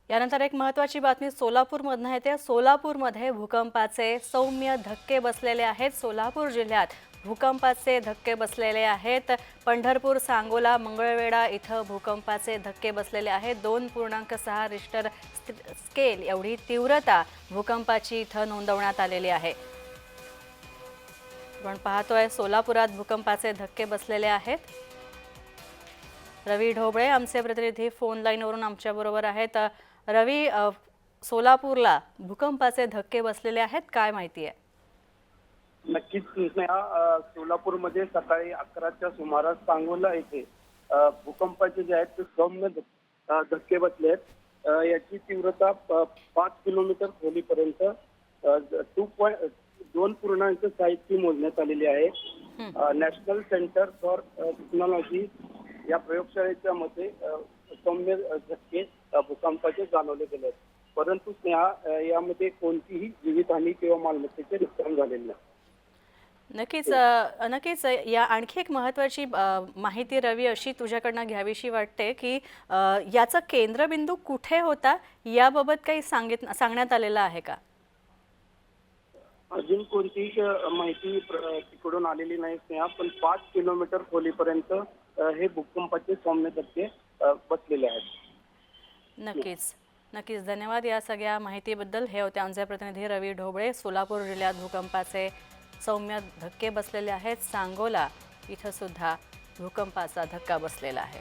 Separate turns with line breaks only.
यानंतर एक महत्त्वाची बातमी सोलापूरमधून येते। सोलापूरमध्ये भूकंपाचे सौम्य धक्के बसलेले आहेत। सोलापूर जिल्ह्यात भूकंपाचे धक्के बसलेले आहेत। पंढरपूर, सांगोला, मंगळवेढा इथं भूकंपाचे धक्के बसलेले आहेत। 2.6 रिश्टर स्केल एवढी तीव्रता भूकंपाची इथं नोंदवण्यात आलेली आहे। आपण पाहतोय सोलापुरात भूकंपाचे धक्के बसलेले आहेत। रवी ढोबळे आमचे प्रतिनिधी फोन लाईनवरून आमच्याबरोबर आहेत। रवी, सोलापूरला भूकंपाचे धक्के बसलेले आहेत, काय माहिती आहे?
नक्कीच सोलापूरमध्ये सकाळी 11च्या सुमारास सांगोला येथे भूकंपाचे जे आहेत ते सौम्य धक्के बसले आहेत। याची तीव्रता 5 किलोमीटर खोलीपर्यंत 2.6 मोजण्यात आलेली आहे। नॅशनल सेंटर फॉर टेक्नॉलॉजी या प्रयोगशाळेच्या मते सौम्य धक्के भूकंपाचे जाणवले गेले आहेत, परंतु यामध्ये कोणतीही जीवितहानी किंवा मालमत्तेचे नुकसान झालेले नाही।
नक्कीच या आणखी एक महत्त्वाची माहिती रवी अशी तुझ्याकडनं घ्यावीशी वाटते की याचा केंद्रबिंदू कुठे होता, याबाबत काही सांगण्यात आलेलं आहे का?
अजून कोणतीही माहिती तिकडून आलेली नाही स्नेहा, पण 5 किलोमीटर खोलीपर्यंत हे भूकंपाचे सौम्य धक्के बसलेले आहेत।
नक्कीच धन्यवाद या सगळ्या माहितीबद्दल। हे होते आमचे प्रतिनिधी रवी ढोबळे। सोलापूर जिल्ह्यात भूकंपाचे सौम्य धक्के बसलेले आहेत। सांगोला इथं सुद्धा भूकंपाचा धक्का बसलेला आहे।